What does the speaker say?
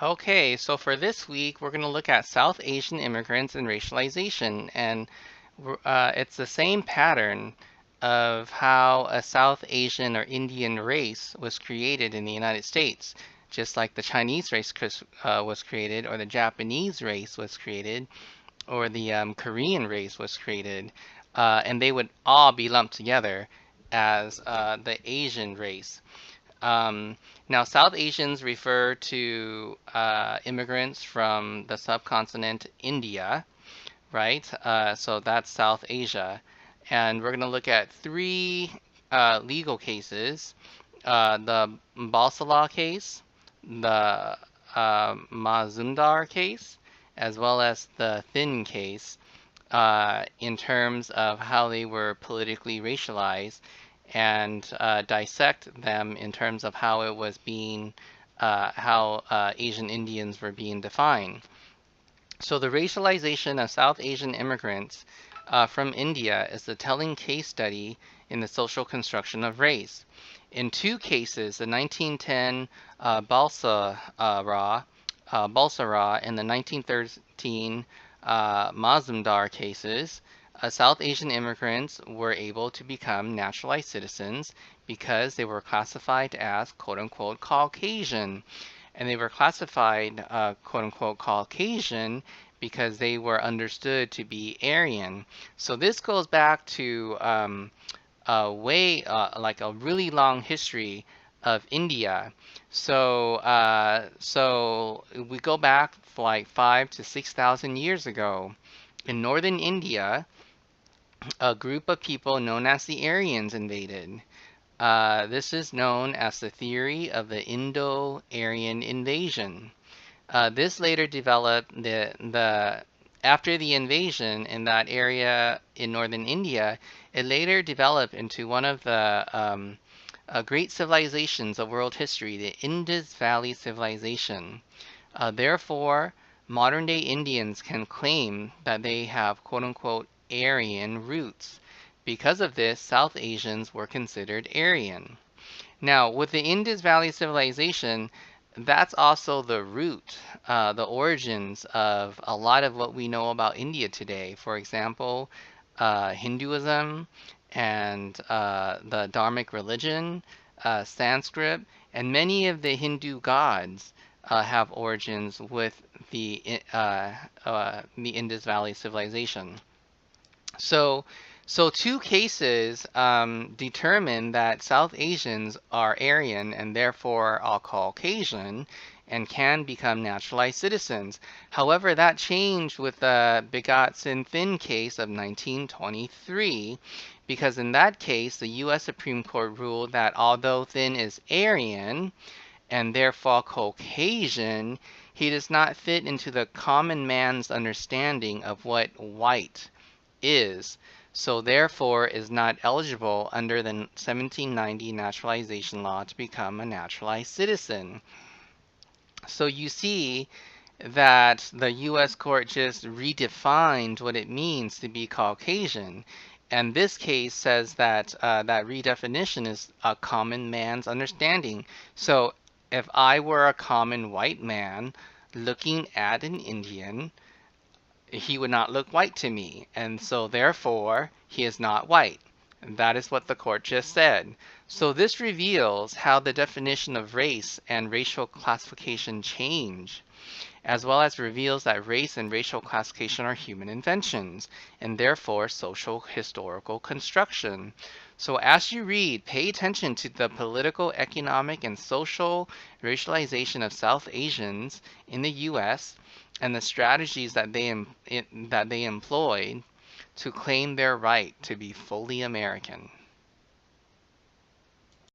Okay, so for this week, we're going to look at South Asian immigrants and racialization. And it's the same pattern of how a South Asian or Indian race was created in the United States, just like the Chinese race was created, or the Japanese race was created, or the Korean race was created. And they would all be lumped together as the Asian race. Um, Now, South Asians refer to immigrants from the subcontinent India, right? So that's South Asia. And we're going to look at three legal cases, the Balsala case, the Mazumdar case, as well as the Thin case, in terms of how they were politically racialized and dissect them in terms of how it was being, how Asian Indians were being defined. So the racialization of South Asian immigrants from India is a telling case study in the social construction of race. In two cases, the 1910 Balsara and the 1913 Mazumdar cases, South Asian immigrants were able to become naturalized citizens because they were classified as quote unquote Caucasian. And they were classified quote unquote Caucasian because they were understood to be Aryan. So this goes back to like a really long history of India. So we go back for like 5 to 6,000 years ago. In northern India, a group of people known as the Aryans invaded. This is known as the theory of the Indo-Aryan invasion. This later developed the after the invasion in that area in northern India, it later developed into one of the great civilizations of world history, the Indus Valley Civilization. Therefore, modern day Indians can claim that they have quote unquote Aryan roots. Because of this, South Asians were considered Aryan. Now, with the Indus Valley Civilization, that's also the root, the origins of a lot of what we know about India today. For example, Hinduism and the Dharmic religion, Sanskrit, and many of the Hindu gods have origins with the Indus Valley Civilization. So, so two cases determine that South Asians are Aryan and therefore are Caucasian and can become naturalized citizens. However, that changed with the Bigot-Sin-Thin case of 1923, because in that case, the U.S. Supreme Court ruled that although Thin is Aryan and therefore Caucasian, he does not fit into the common man's understanding of what white is, so therefore is not eligible under the 1790 naturalization law to become a naturalized citizen. So you see that the US court just redefined what it means to be Caucasian. And this case says that that redefinition is a common man's understanding. So if I were a common white man looking at an Indian, he would not look white to me, and so therefore he is not white. And that is what the court just said. So this reveals how the definition of race and racial classification change, as well as reveals that race and racial classification are human inventions, and therefore social historical construction. So as you read, pay attention to the political, economic, and social racialization of South Asians in the U.S. and the strategies that they employed to claim their right to be fully American.